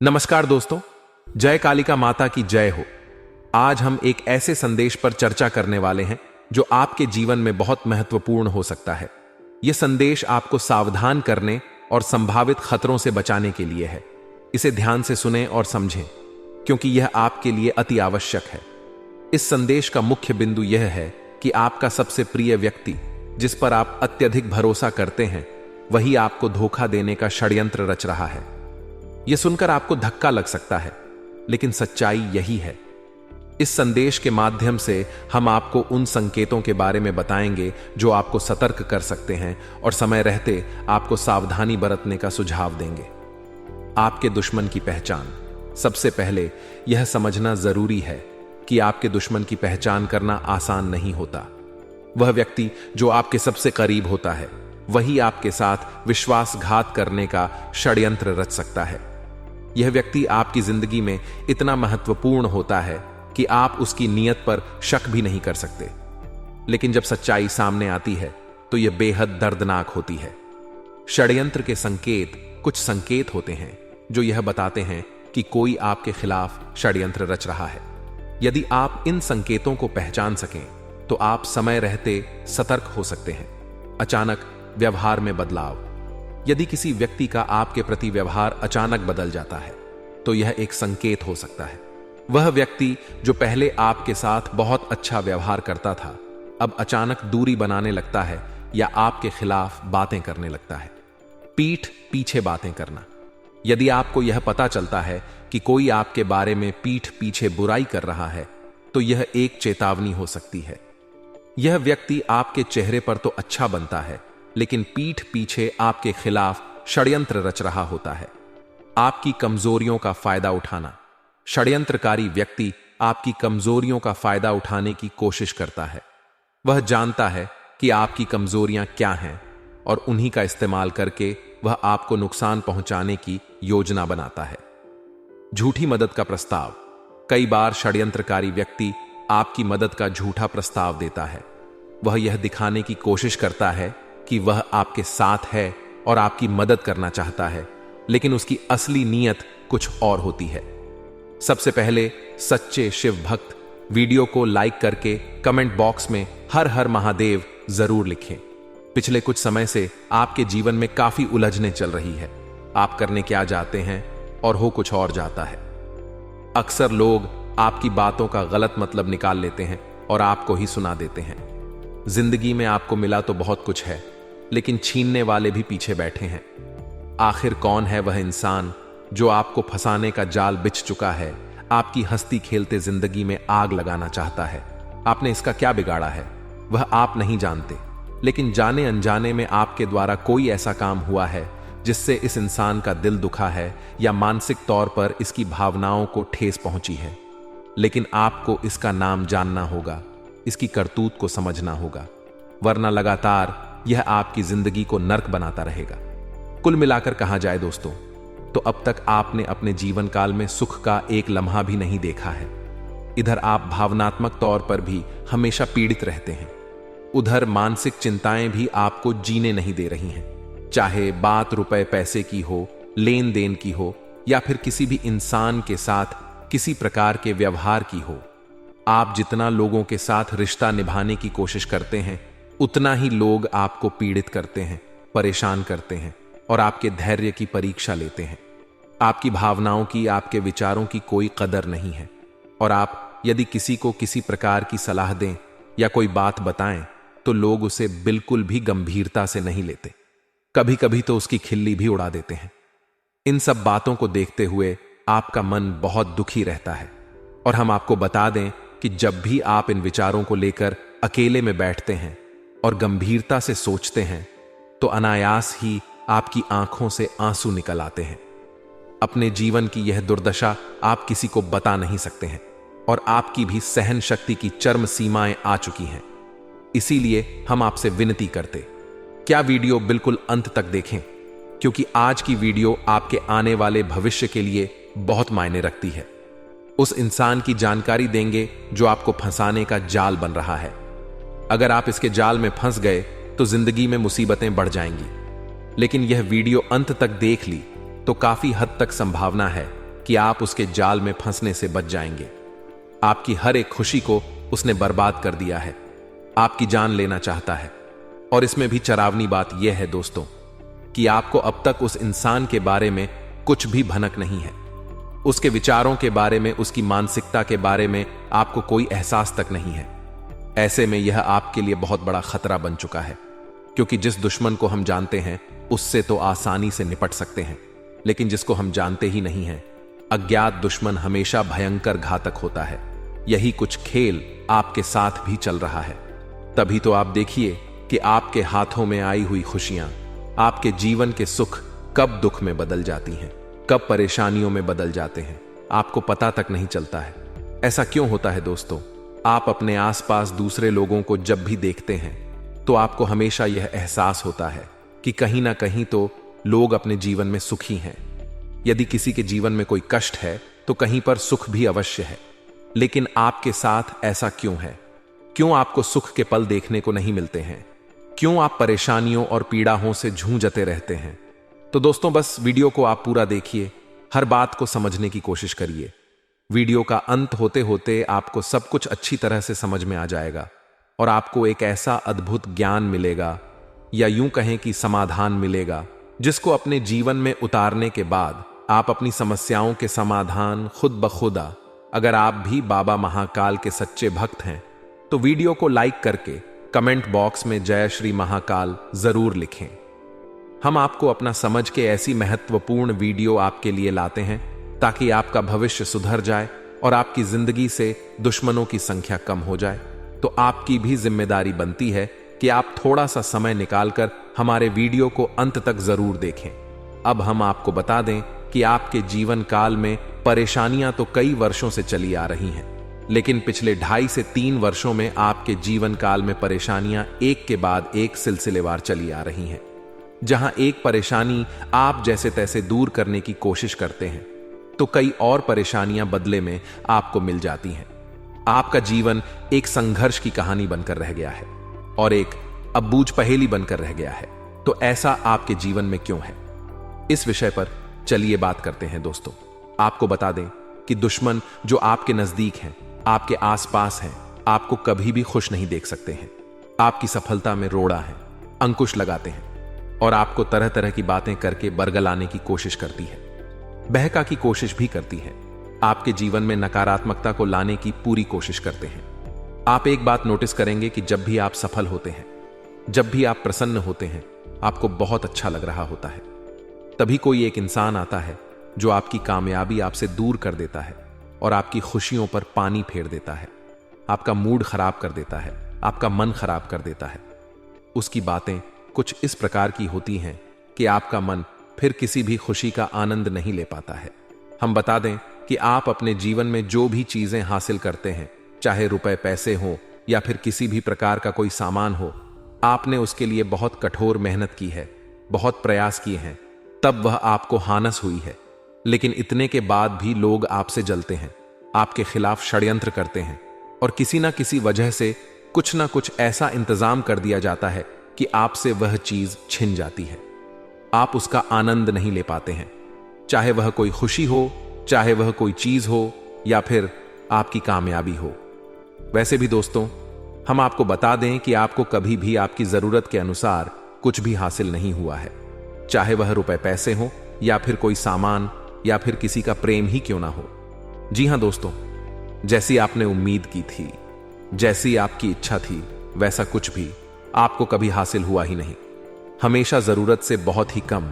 नमस्कार दोस्तों, जय कालिका माता की जय हो। आज हम एक ऐसे संदेश पर चर्चा करने वाले हैं जो आपके जीवन में बहुत महत्वपूर्ण हो सकता है। यह संदेश आपको सावधान करने और संभावित खतरों से बचाने के लिए है। इसे ध्यान से सुनें और समझें, क्योंकि यह आपके लिए अति आवश्यक है। इस संदेश का मुख्य बिंदु यह है कि आपका सबसे प्रिय व्यक्ति, जिस पर आप अत्यधिक भरोसा करते हैं, वही आपको धोखा देने का षड्यंत्र रच रहा है। यह सुनकर आपको धक्का लग सकता है, लेकिन सच्चाई यही है। इस संदेश के माध्यम से हम आपको उन संकेतों के बारे में बताएंगे जो आपको सतर्क कर सकते हैं और समय रहते आपको सावधानी बरतने का सुझाव देंगे। आपके दुश्मन की पहचान। सबसे पहले यह समझना जरूरी है कि आपके दुश्मन की पहचान करना आसान नहीं होता। वह व्यक्ति जो आपके सबसे करीब होता है, वही आपके साथ विश्वासघात करने का षड्यंत्र रच सकता है। यह व्यक्ति आपकी जिंदगी में इतना महत्वपूर्ण होता है कि आप उसकी नीयत पर शक भी नहीं कर सकते। लेकिन जब सच्चाई सामने आती है तो यह बेहद दर्दनाक होती है। षड्यंत्र के संकेत कुछ संकेत होते हैं जो यह बताते हैं कि कोई आपके खिलाफ षड्यंत्र रच रहा है। यदि आप इन संकेतों को पहचान सकें तो आप समय रहते सतर्क हो सकते हैं। अचानक व्यवहार में बदलाव। यदि किसी व्यक्ति का आपके प्रति व्यवहार अचानक बदल जाता है तो यह एक संकेत हो सकता है। वह व्यक्ति जो पहले आपके साथ बहुत अच्छा व्यवहार करता था, अब अचानक दूरी बनाने लगता है या आपके खिलाफ बातें करने लगता है। पीठ पीछे बातें करना। यदि आपको यह पता चलता है कि कोई आपके बारे में पीठ पीछे बुराई कर रहा है तो यह एक चेतावनी हो सकती है। यह व्यक्ति आपके चेहरे पर तो अच्छा बनता है, लेकिन पीठ पीछे आपके खिलाफ षड्यंत्र रच रहा होता है। आपकी कमजोरियों का फायदा उठाना। षड्यंत्रकारी व्यक्ति आपकी कमजोरियों का फायदा उठाने की कोशिश करता है। वह जानता है कि आपकी कमजोरियां क्या हैं और उन्हीं का इस्तेमाल करके वह आपको नुकसान पहुंचाने की योजना बनाता है। झूठी मदद का प्रस्ताव। कई बार षड्यंत्रकारी व्यक्ति आपकी मदद का झूठा प्रस्ताव देता है। वह यह दिखाने की कोशिश करता है कि वह आपके साथ है और आपकी मदद करना चाहता है, लेकिन उसकी असली नीयत कुछ और होती है। सबसे पहले सच्चे शिव भक्त वीडियो को लाइक करके कमेंट बॉक्स में हर हर महादेव जरूर लिखें। पिछले कुछ समय से आपके जीवन में काफी उलझने चल रही है। आप करने क्या जाते हैं और हो कुछ और जाता है। अक्सर लोग आपकी बातों का गलत मतलब निकाल लेते हैं और आपको ही सुना देते हैं। जिंदगी में आपको मिला तो बहुत कुछ है, लेकिन छीनने वाले भी पीछे बैठे हैं। आखिर कौन है वह इंसान जो आपको फंसाने का जाल बिछ चुका है, आपकी हंसती खेलते जिंदगी में आग लगाना चाहता है? आपने इसका क्या बिगाड़ा है, वह आप नहीं जानते, लेकिन जाने अनजाने में आपके द्वारा कोई ऐसा काम हुआ है जिससे इस इंसान का दिल दुखा है या मानसिक तौर पर इसकी भावनाओं को ठेस पहुंची है। लेकिन आपको इसका नाम जानना होगा, इसकी करतूत को समझना होगा, वरना लगातार यह आपकी जिंदगी को नर्क बनाता रहेगा। कुल मिलाकर कहा जाए दोस्तों, तो अब तक आपने अपने जीवन काल में सुख का एक लम्हा भी नहीं देखा है। इधर आप भावनात्मक तौर पर भी हमेशा पीड़ित रहते हैं, उधर मानसिक चिंताएं भी आपको जीने नहीं दे रही हैं। चाहे बात रुपए पैसे की हो, लेन देन की हो, या फिर किसी भी इंसान के साथ किसी प्रकार के व्यवहार की हो। आप जितना लोगों के साथ रिश्ता निभाने की कोशिश करते हैं, उतना ही लोग आपको पीड़ित करते हैं, परेशान करते हैं और आपके धैर्य की परीक्षा लेते हैं। आपकी भावनाओं की, आपके विचारों की कोई कदर नहीं है और आप यदि किसी को किसी प्रकार की सलाह दें या कोई बात बताएं तो लोग उसे बिल्कुल भी गंभीरता से नहीं लेते। कभी कभी तो उसकी खिल्ली भी उड़ा देते हैं। इन सब बातों को देखते हुए आपका मन बहुत दुखी रहता है और हम आपको बता दें कि जब भी आप इन विचारों को लेकर अकेले में बैठते हैं और गंभीरता से सोचते हैं तो अनायास ही आपकी आंखों से आंसू निकल आते हैं। अपने जीवन की यह दुर्दशा आप किसी को बता नहीं सकते हैं और आपकी भी सहन शक्ति की चरम सीमाएं आ चुकी हैं। इसीलिए हम आपसे विनती करते, क्या वीडियो बिल्कुल अंत तक देखें, क्योंकि आज की वीडियो आपके आने वाले भविष्य के लिए बहुत मायने रखती है। उस इंसान की जानकारी देंगे जो आपको फंसाने का जाल बन रहा है। अगर आप इसके जाल में फंस गए तो जिंदगी में मुसीबतें बढ़ जाएंगी, लेकिन यह वीडियो अंत तक देख ली तो काफी हद तक संभावना है कि आप उसके जाल में फंसने से बच जाएंगे। आपकी हर एक खुशी को उसने बर्बाद कर दिया है, आपकी जान लेना चाहता है। और इसमें भी चरावनी बात यह है दोस्तों कि आपको अब तक उस इंसान के बारे में कुछ भी भनक नहीं है। उसके विचारों के बारे में, उसकी मानसिकता के बारे में आपको कोई एहसास तक नहीं है। ऐसे में यह आपके लिए बहुत बड़ा खतरा बन चुका है, क्योंकि जिस दुश्मन को हम जानते हैं उससे तो आसानी से निपट सकते हैं, लेकिन जिसको हम जानते ही नहीं हैं, अज्ञात दुश्मन हमेशा भयंकर घातक होता है। यही कुछ खेल आपके साथ भी चल रहा है। तभी तो आप देखिए कि आपके हाथों में आई हुई खुशियां, आपके जीवन के सुख कब दुख में बदल जाती हैं, कब परेशानियों में बदल जाते हैं, आपको पता तक नहीं चलता है। ऐसा क्यों होता है दोस्तों? आप अपने आसपास दूसरे लोगों को जब भी देखते हैं तो आपको हमेशा यह एहसास होता है कि कहीं ना कहीं तो लोग अपने जीवन में सुखी हैं। यदि किसी के जीवन में कोई कष्ट है तो कहीं पर सुख भी अवश्य है, लेकिन आपके साथ ऐसा क्यों है? क्यों आपको सुख के पल देखने को नहीं मिलते हैं? क्यों आप परेशानियों और पीड़ाओं से जूझते रहते हैं? तो दोस्तों, बस वीडियो को आप पूरा देखिए, हर बात को समझने की कोशिश करिए। वीडियो का अंत होते होते आपको सब कुछ अच्छी तरह से समझ में आ जाएगा और आपको एक ऐसा अद्भुत ज्ञान मिलेगा, या यूं कहें कि समाधान मिलेगा, जिसको अपने जीवन में उतारने के बाद आप अपनी समस्याओं के समाधान खुद ब खुद। अगर आप भी बाबा महाकाल के सच्चे भक्त हैं तो वीडियो को लाइक करके कमेंट बॉक्स में जय श्री महाकाल जरूर लिखें। हम आपको अपना समझ के ऐसी महत्वपूर्ण वीडियो आपके लिए लाते हैं ताकि आपका भविष्य सुधर जाए और आपकी जिंदगी से दुश्मनों की संख्या कम हो जाए। तो आपकी भी जिम्मेदारी बनती है कि आप थोड़ा सा समय निकालकर हमारे वीडियो को अंत तक जरूर देखें। अब हम आपको बता दें कि आपके जीवन काल में परेशानियां तो कई वर्षों से चली आ रही हैं, लेकिन पिछले 2.5 से 3 वर्षों में आपके जीवन काल में परेशानियां एक के बाद एक सिलसिलेवार चली आ रही हैं। जहां एक परेशानी आप जैसे तैसे दूर करने की कोशिश करते हैं तो कई और परेशानियां बदले में आपको मिल जाती हैं। आपका जीवन एक संघर्ष की कहानी बनकर रह गया है और एक अबूझ पहेली बनकर रह गया है। तो ऐसा आपके जीवन में क्यों है? इस विषय पर चलिए बात करते हैं दोस्तों। आपको बता दें कि दुश्मन जो आपके नजदीक हैं, आपके आसपास हैं, आपको कभी भी खुश नहीं देख सकते हैं। आपकी सफलता में रोड़ा है, अंकुश लगाते हैं और आपको तरह तरह की बातें करके बरगलाने की कोशिश करती है, बहका की कोशिश भी करती है। आपके जीवन में नकारात्मकता को लाने की पूरी कोशिश करते हैं। आप एक बात नोटिस करेंगे कि जब भी आप सफल होते हैं, जब भी आप प्रसन्न होते हैं, आपको बहुत अच्छा लग रहा होता है, तभी कोई एक इंसान आता है जो आपकी कामयाबी आपसे दूर कर देता है और आपकी खुशियों पर पानी फेर देता है, आपका मूड खराब कर देता है, आपका मन खराब कर देता है। उसकी बातें कुछ इस प्रकार की होती हैं कि आपका मन फिर किसी भी खुशी का आनंद नहीं ले पाता है। हम बता दें कि आप अपने जीवन में जो भी चीजें हासिल करते हैं, चाहे रुपए पैसे हो या फिर किसी भी प्रकार का कोई सामान हो, आपने उसके लिए बहुत कठोर मेहनत की है, बहुत प्रयास किए हैं, तब वह आपको हानस हुई है। लेकिन इतने के बाद भी लोग आपसे जलते हैं, आपके खिलाफ षड्यंत्र करते हैं और किसी ना किसी वजह से कुछ ना कुछ ऐसा इंतजाम कर दिया जाता है कि आपसे वह चीज छिन जाती है। आप उसका आनंद नहीं ले पाते हैं, चाहे वह कोई खुशी हो, चाहे वह कोई चीज हो या फिर आपकी कामयाबी हो। वैसे भी दोस्तों, हम आपको बता दें कि आपको कभी भी आपकी जरूरत के अनुसार कुछ भी हासिल नहीं हुआ है, चाहे वह रुपए पैसे हो या फिर कोई सामान या फिर किसी का प्रेम ही क्यों ना हो। जी हां दोस्तों, जैसी आपने उम्मीद की थी, जैसी आपकी इच्छा थी, वैसा कुछ भी आपको कभी हासिल हुआ ही नहीं। हमेशा जरूरत से बहुत ही कम,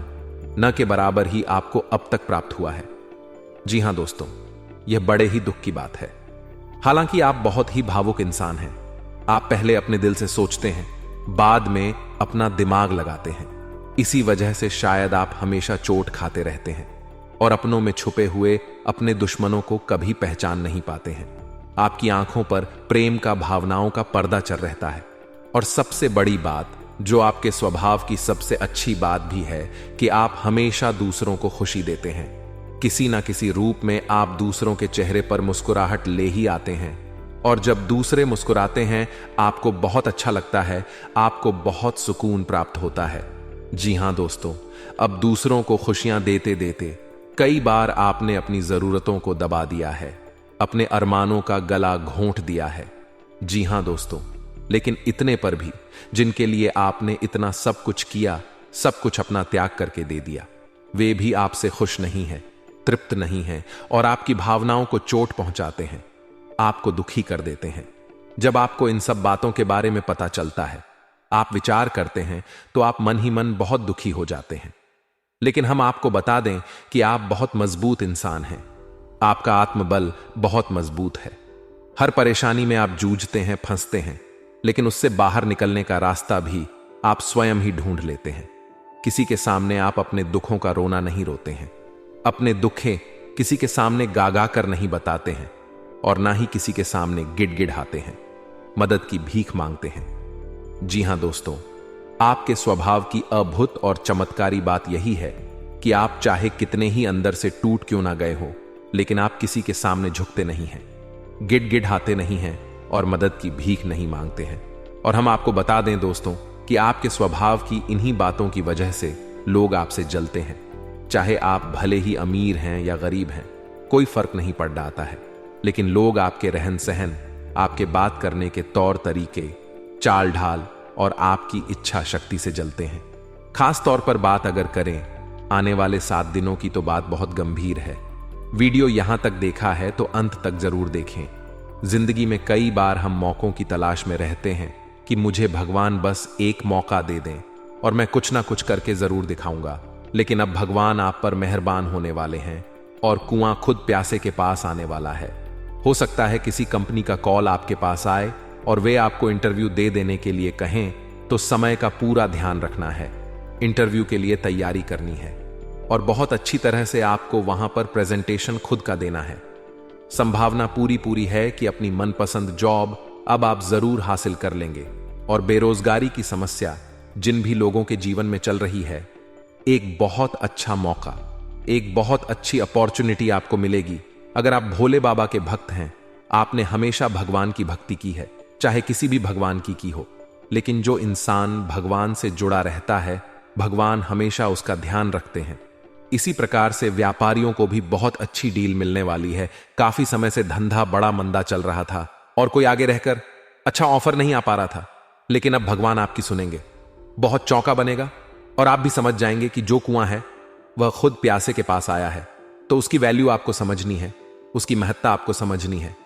न के बराबर ही आपको अब तक प्राप्त हुआ है। जी हां दोस्तों, यह बड़े ही दुख की बात है। हालांकि आप बहुत ही भावुक इंसान हैं। आप पहले अपने दिल से सोचते हैं, बाद में अपना दिमाग लगाते हैं। इसी वजह से शायद आप हमेशा चोट खाते रहते हैं और अपनों में छुपे हुए अपने दुश्मनों को कभी पहचान नहीं पाते हैं। आपकी आंखों पर प्रेम का, भावनाओं का पर्दा चढ़ रहता है। और सबसे बड़ी बात, जो आपके स्वभाव की सबसे अच्छी बात भी है, कि आप हमेशा दूसरों को खुशी देते हैं। किसी ना किसी रूप में आप दूसरों के चेहरे पर मुस्कुराहट ले ही आते हैं और जब दूसरे मुस्कुराते हैं आपको बहुत अच्छा लगता है, आपको बहुत सुकून प्राप्त होता है। जी हां दोस्तों, अब दूसरों को खुशियां देते देते कई बार आपने अपनी जरूरतों को दबा दिया है, अपने अरमानों का गला घोंट दिया है। जी हां दोस्तों, लेकिन इतने पर भी जिनके लिए आपने इतना सब कुछ किया, सब कुछ अपना त्याग करके दे दिया, वे भी आपसे खुश नहीं हैं, तृप्त नहीं हैं और आपकी भावनाओं को चोट पहुंचाते हैं, आपको दुखी कर देते हैं। जब आपको इन सब बातों के बारे में पता चलता है, आप विचार करते हैं, तो आप मन ही मन बहुत दुखी हो जाते हैं। लेकिन हम आपको बता दें कि आप बहुत मजबूत इंसान हैं। आपका आत्मबल बहुत मजबूत है। हर परेशानी में आप जूझते हैं, फंसते हैं, लेकिन उससे बाहर निकलने का रास्ता भी आप स्वयं ही ढूंढ लेते हैं। किसी के सामने आप अपने दुखों का रोना नहीं रोते हैं, अपने दुखे किसी के सामने गागा कर नहीं बताते हैं और ना ही किसी के सामने गिड़गिड़ाते हैं, मदद की भीख मांगते हैं। जी हां दोस्तों, आपके स्वभाव की अद्भुत और चमत्कारी बात यही है कि आप चाहे कितने ही अंदर से टूट क्यों ना गए हो, लेकिन आप किसी के सामने झुकते नहीं हैं, गिड़गिड़ाते नहीं हैं और मदद की भीख नहीं मांगते हैं। और हम आपको बता दें दोस्तों कि आपके स्वभाव की इन्हीं बातों की वजह से लोग आपसे जलते हैं। चाहे आप भले ही अमीर हैं या गरीब हैं, कोई फर्क नहीं पड़ जाता है, लेकिन लोग आपके रहन सहन, आपके बात करने के तौर तरीके, चाल ढाल और आपकी इच्छा शक्ति से जलते हैं। खास तौर पर बात अगर करें आने वाले 7 दिनों की, तो बात बहुत गंभीर है। वीडियो यहां तक देखा है तो अंत तक जरूर देखें। जिंदगी में कई बार हम मौकों की तलाश में रहते हैं कि मुझे भगवान बस एक मौका दे दें और मैं कुछ ना कुछ करके जरूर दिखाऊंगा। लेकिन अब भगवान आप पर मेहरबान होने वाले हैं और कुआं खुद प्यासे के पास आने वाला है। हो सकता है किसी कंपनी का कॉल आपके पास आए और वे आपको इंटरव्यू दे देने के लिए कहें, तो समय का पूरा ध्यान रखना है, इंटरव्यू के लिए तैयारी करनी है और बहुत अच्छी तरह से आपको वहां पर प्रेजेंटेशन खुद का देना है। संभावना पूरी है कि अपनी मनपसंद जॉब अब आप जरूर हासिल कर लेंगे और बेरोजगारी की समस्या जिन भी लोगों के जीवन में चल रही है, एक बहुत अच्छा मौका, एक बहुत अच्छी अपॉर्चुनिटी आपको मिलेगी। अगर आप भोले बाबा के भक्त हैं, आपने हमेशा भगवान की भक्ति की है, चाहे किसी भी भगवान की हो, लेकिन जो इंसान भगवान से जुड़ा रहता है, भगवान हमेशा उसका ध्यान रखते हैं। इसी प्रकार से व्यापारियों को भी बहुत अच्छी डील मिलने वाली है। काफी समय से धंधा बड़ा मंदा चल रहा था और कोई आगे रहकर अच्छा ऑफर नहीं आ पा रहा था, लेकिन अब भगवान आपकी सुनेंगे, बहुत चौंका बनेगा और आप भी समझ जाएंगे कि जो कुआं है वह खुद प्यासे के पास आया है। तो उसकी वैल्यू आपको समझनी है, उसकी महत्ता आपको समझनी है।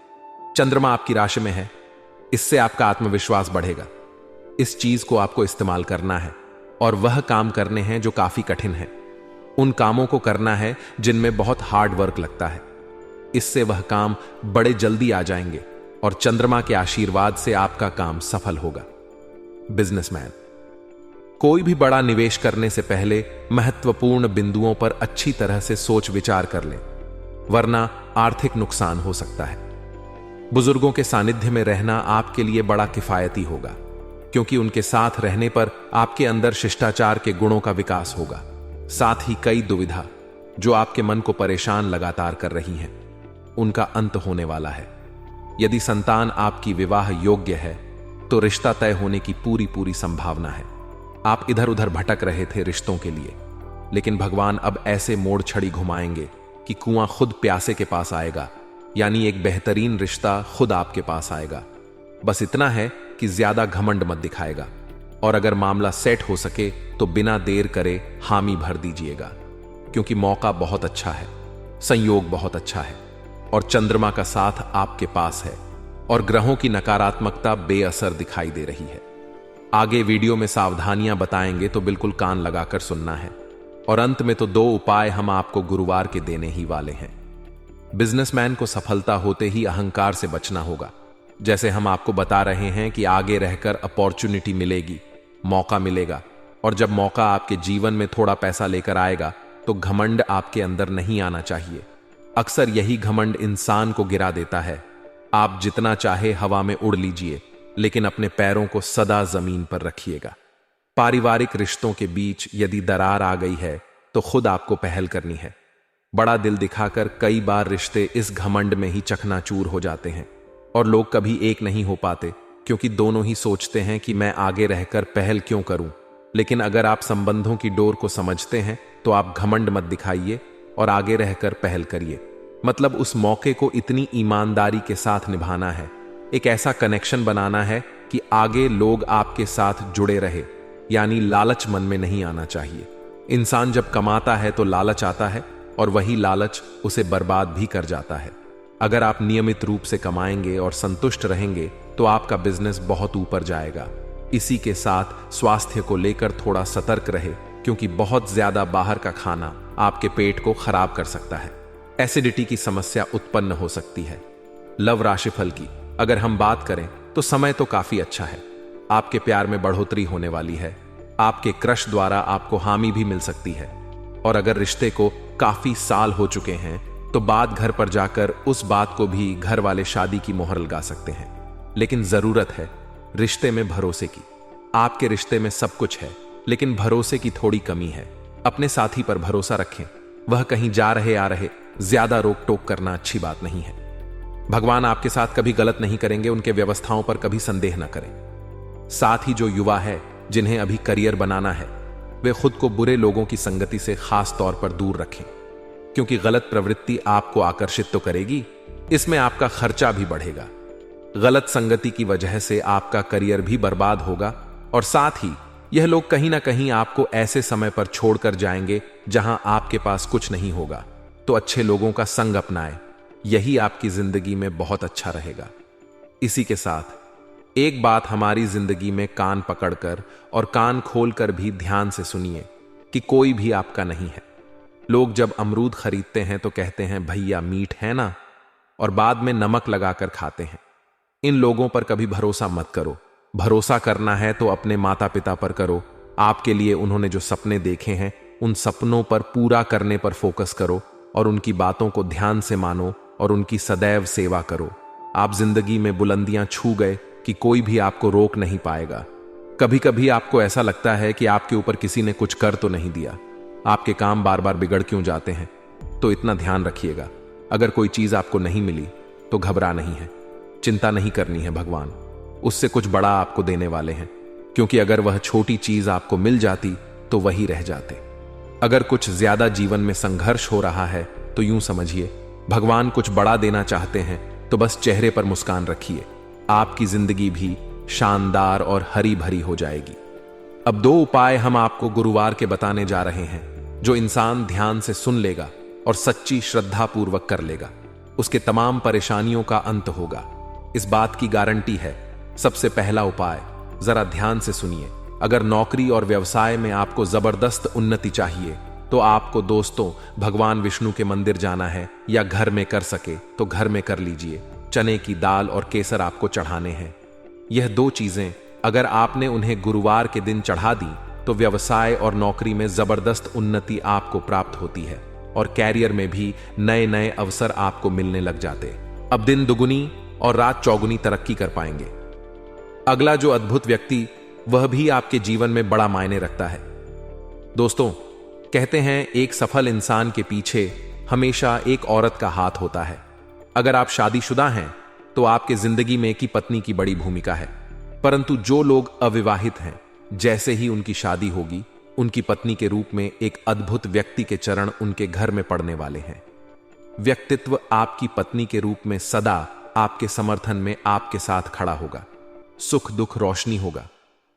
चंद्रमा आपकी राशि में है, इससे आपका आत्मविश्वास बढ़ेगा। इस चीज को आपको इस्तेमाल करना है और वह काम करने हैं जो काफी कठिन है। उन कामों को करना है जिनमें बहुत हार्ड वर्क लगता है। इससे वह काम बड़े जल्दी आ जाएंगे और चंद्रमा के आशीर्वाद से आपका काम सफल होगा। बिजनेसमैन, कोई भी बड़ा निवेश करने से पहले महत्वपूर्ण बिंदुओं पर अच्छी तरह से सोच विचार कर लें, वरना आर्थिक नुकसान हो सकता है। बुजुर्गों के सानिध्य में रहना आपके लिए बड़ा किफायती होगा, क्योंकि उनके साथ रहने पर आपके अंदर शिष्टाचार के गुणों का विकास होगा। साथ ही कई दुविधा जो आपके मन को परेशान लगातार कर रही हैं, उनका अंत होने वाला है। यदि संतान आपकी विवाह योग्य है, तो रिश्ता तय होने की पूरी संभावना है। आप इधर उधर भटक रहे थे रिश्तों के लिए, लेकिन भगवान अब ऐसे मोड़ छड़ी घुमाएंगे कि कुआं खुद प्यासे के पास आएगा, यानी एक बेहतरीन रिश्ता खुद आपके पास आएगा। बस इतना है कि ज्यादा घमंड मत दिखाएगा और अगर मामला सेट हो सके तो बिना देर करे हामी भर दीजिएगा, क्योंकि मौका बहुत अच्छा है, संयोग बहुत अच्छा है और चंद्रमा का साथ आपके पास है और ग्रहों की नकारात्मकता बेअसर दिखाई दे रही है। आगे वीडियो में सावधानियां बताएंगे, तो बिल्कुल कान लगाकर सुनना है। और अंत में तो 2 उपाय हम आपको गुरुवार के देने ही वाले हैं। बिजनेसमैन को सफलता होते ही अहंकार से बचना होगा। जैसे हम आपको बता रहे हैं कि आगे रहकर अपॉर्चुनिटी मिलेगी, मौका मिलेगा, और जब मौका आपके जीवन में थोड़ा पैसा लेकर आएगा तो घमंड आपके अंदर नहीं आना चाहिए। अक्सर यही घमंड इंसान को गिरा देता है। आप जितना चाहे हवा में उड़ लीजिए, लेकिन अपने पैरों को सदा जमीन पर रखिएगा। पारिवारिक रिश्तों के बीच यदि दरार आ गई है तो खुद आपको पहल करनी है। बड़ा दिल दिखाकर कई बार रिश्ते इस घमंड में ही चकनाचूर हो जाते हैं और लोग कभी एक नहीं हो पाते, क्योंकि दोनों ही सोचते हैं कि मैं आगे रहकर पहल क्यों करूं। लेकिन अगर आप संबंधों की डोर को समझते हैं तो आप घमंड मत दिखाइए, और आगे रहकर पहल करिए। मतलब उस मौके को इतनी ईमानदारी के साथ निभाना है, एक ऐसा कनेक्शन बनाना है कि आगे लोग आपके साथ जुड़े रहे, यानी लालच मन में नहीं आना चाहिए। इंसान जब कमाता है तो लालच आता है और वही लालच उसे बर्बाद भी कर जाता है। अगर आप नियमित रूप से कमाएंगे और संतुष्ट रहेंगे तो आपका बिजनेस बहुत ऊपर जाएगा। इसी के साथ स्वास्थ्य को लेकर थोड़ा सतर्क रहे, क्योंकि बहुत ज्यादा बाहर का खाना आपके पेट को खराब कर सकता है। एसिडिटी की समस्या उत्पन्न हो सकती है। लव राशिफल की अगर हम बात करें तो समय तो काफी अच्छा है। आपके प्यार में बढ़ोतरी होने वाली है। आपके क्रश द्वारा आपको हामी भी मिल सकती है। और अगर रिश्ते को काफी साल हो चुके हैं तो बात घर पर जाकर उस बात को भी घर वाले शादी की मोहर लगा सकते हैं। लेकिन जरूरत है रिश्ते में भरोसे की। आपके रिश्ते में सब कुछ है, लेकिन भरोसे की थोड़ी कमी है। अपने साथी पर भरोसा रखें। वह कहीं जा रहे आ रहे ज्यादा रोक टोक करना अच्छी बात नहीं है। भगवान आपके साथ कभी गलत नहीं करेंगे, उनके व्यवस्थाओं पर कभी संदेह न करें। साथ ही जो युवा है जिन्हें अभी करियर बनाना है, वे खुद को बुरे लोगों की संगति से खास तौर पर दूर रखें, क्योंकि गलत प्रवृत्ति आपको आकर्षित तो करेगी, इसमें आपका खर्चा भी बढ़ेगा। गलत संगति की वजह से आपका करियर भी बर्बाद होगा और साथ ही यह लोग कहीं ना कहीं आपको ऐसे समय पर छोड़कर जाएंगे जहां आपके पास कुछ नहीं होगा। तो अच्छे लोगों का संग अपनाएं, यही आपकी जिंदगी में बहुत अच्छा रहेगा। इसी के साथ एक बात हमारी जिंदगी में कान पकड़कर और कान खोलकर भी ध्यान से सुनिए कि कोई भी आपका नहीं है। लोग जब अमरूद खरीदते हैं तो कहते हैं भैया मीठ है ना, और बाद में नमक लगाकर खाते हैं। इन लोगों पर कभी भरोसा मत करो। भरोसा करना है तो अपने माता पिता पर करो। आपके लिए उन्होंने जो सपने देखे हैं उन सपनों पर पूरा करने पर फोकस करो और उनकी बातों को ध्यान से मानो और उनकी सदैव सेवा करो। आप जिंदगी में बुलंदियां छू गए कि कोई भी आपको रोक नहीं पाएगा। कभी कभी आपको ऐसा लगता है कि आपके ऊपर किसी ने कुछ कर तो नहीं दिया, आपके काम बार बार बिगड़ क्यों जाते हैं। तो इतना ध्यान रखिएगा, अगर कोई चीज आपको नहीं मिली तो घबरा नहीं है, चिंता नहीं करनी है। भगवान उससे कुछ बड़ा आपको देने वाले हैं, क्योंकि अगर वह छोटी चीज आपको मिल जाती तो वही रह जाते। अगर कुछ ज्यादा जीवन में संघर्ष हो रहा है तो यूं समझिए भगवान कुछ बड़ा देना चाहते हैं, तो बस चेहरे पर मुस्कान रखिए, आपकी जिंदगी भी शानदार और हरी भरी हो जाएगी। अब 2 उपाय हम आपको गुरुवार के बताने जा रहे हैं, जो इंसान ध्यान से सुन लेगा और सच्ची श्रद्धा पूर्वक कर लेगा, उसके तमाम परेशानियों का अंत होगा। इस बात की गारंटी है। सबसे पहला उपाय, जरा ध्यान से सुनिए। अगर नौकरी और व्यवसाय में आपको जबरदस्त उन्नति चाहिए तो आपको दोस्तों भगवान विष्णु के मंदिर जाना है, या घर में कर सके तो घर में कर लीजिए। चने की दाल और केसर आपको चढ़ाने हैं। यह 2 चीजें अगर आपने उन्हें गुरुवार के दिन चढ़ा दी तो व्यवसाय और नौकरी में जबरदस्त उन्नति आपको प्राप्त होती है और कैरियर में भी नए नए अवसर आपको मिलने लग जाते। अब दिन दुगुनी और रात चौगुनी तरक्की कर पाएंगे। अगला जो अद्भुत व्यक्ति, वह भी आपके जीवन में बड़ा मायने रखता है। दोस्तों कहते हैं एक सफल इंसान के पीछे हमेशा एक औरत का हाथ होता है। अगर आप शादीशुदा हैं तो आपके जिंदगी में एक ही पत्नी की बड़ी भूमिका है, परंतु जो लोग अविवाहित हैं, जैसे ही उनकी शादी होगी उनकी पत्नी के रूप में एक अद्भुत व्यक्ति के चरण उनके घर में पड़ने वाले हैं। व्यक्तित्व आपकी पत्नी के रूप में सदा आपके समर्थन में आपके साथ खड़ा होगा, सुख दुख रोशनी होगा।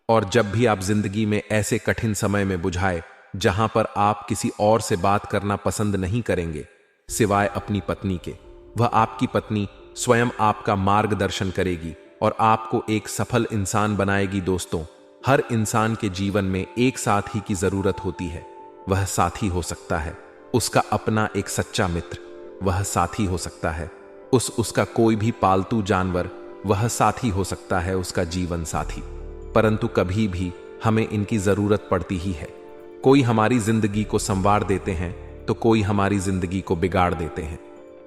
और जब भी आप जिंदगी में ऐसे कठिन समय में बुझाए जहां पर आप किसी और से बात करना पसंद नहीं करेंगे सिवाय अपनी पत्नी के, वह आपकी पत्नी स्वयं आपका मार्गदर्शन करेगी और आपको एक सफल इंसान बनाएगी। दोस्तों हर इंसान के जीवन में एक साथी की जरूरत होती है। वह साथी हो सकता है उसका अपना एक सच्चा मित्र, वह साथी हो सकता है उसका कोई भी पालतू जानवर, वह साथी हो सकता है उसका जीवन साथी। परंतु कभी भी हमें इनकी जरूरत पड़ती ही है। कोई हमारी जिंदगी को संवार देते हैं तो कोई हमारी जिंदगी को बिगाड़ देते हैं।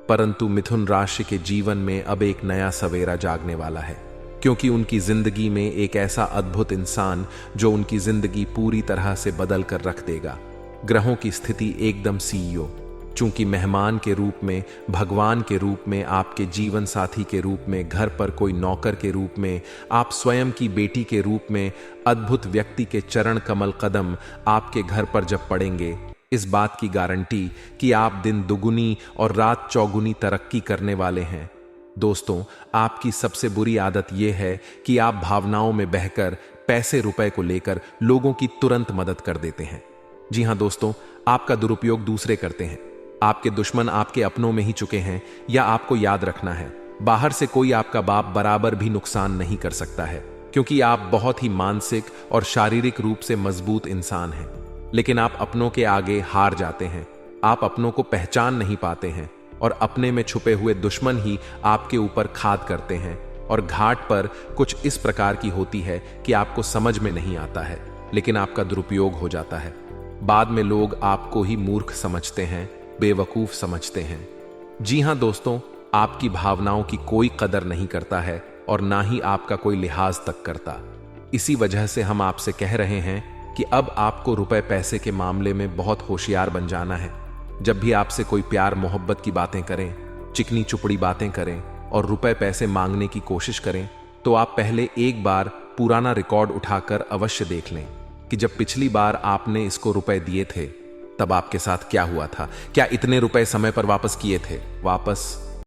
परंतु मिथुन राशि के जीवन में अब एक नया सवेरा जागने वाला है, क्योंकि उनकी जिंदगी में एक ऐसा अद्भुत इंसान जो उनकी जिंदगी पूरी तरह से बदल कर रख देगा। ग्रहों की स्थिति एकदम सीईओ, चूंकि मेहमान के रूप में, भगवान के रूप में, आपके जीवन साथी के रूप में, घर पर कोई नौकर के रूप में, आप स्वयं की बेटी के रूप में, अद्भुत व्यक्ति के चरण कमल कदम आपके घर पर जब पड़ेंगे इस बात की गारंटी कि आप दिन दुगुनी और रात चौगुनी तरक्की करने वाले हैं। दोस्तों, आपकी सबसे बुरी आदत यह है कि आप भावनाओं में बहकर पैसे रुपए को लेकर लोगों की तुरंत मदद कर देते हैं। जी हां दोस्तों, आपका दुरुपयोग दूसरे करते हैं। आपके दुश्मन आपके अपनों में ही चुके हैं। या आपको याद रखना है, बाहर से कोई आपका बाप बराबर भी नुकसान नहीं कर सकता है, क्योंकि आप बहुत ही मानसिक और शारीरिक रूप से मजबूत इंसान हैं। लेकिन आप अपनों के आगे हार जाते हैं। आप अपनों को पहचान नहीं पाते हैं और अपने में छुपे हुए दुश्मन ही आपके ऊपर खाद करते हैं। और घाट पर कुछ इस प्रकार की होती है कि आपको समझ में नहीं आता है, लेकिन आपका दुरुपयोग हो जाता है। बाद में लोग आपको ही मूर्ख समझते हैं, बेवकूफ समझते हैं। जी हां दोस्तों, आपकी भावनाओं की कोई कदर नहीं करता है और ना ही आपका कोई लिहाज तक करता। इसी वजह से हम आपसे कह रहे हैं कि अब आपको रुपए पैसे के मामले में बहुत होशियार बन जाना है। जब भी आपसे कोई प्यार मोहब्बत की बातें करें, चिकनी चुपड़ी बातें करें और रुपए पैसे मांगने की कोशिश करें, तो आप पहले एक बार पुराना रिकॉर्ड उठाकर अवश्य देख लें कि जब पिछली बार आपने इसको रुपए दिए थे तब आपके साथ क्या हुआ था। क्या इतने रुपए समय पर वापस किए थे? वापस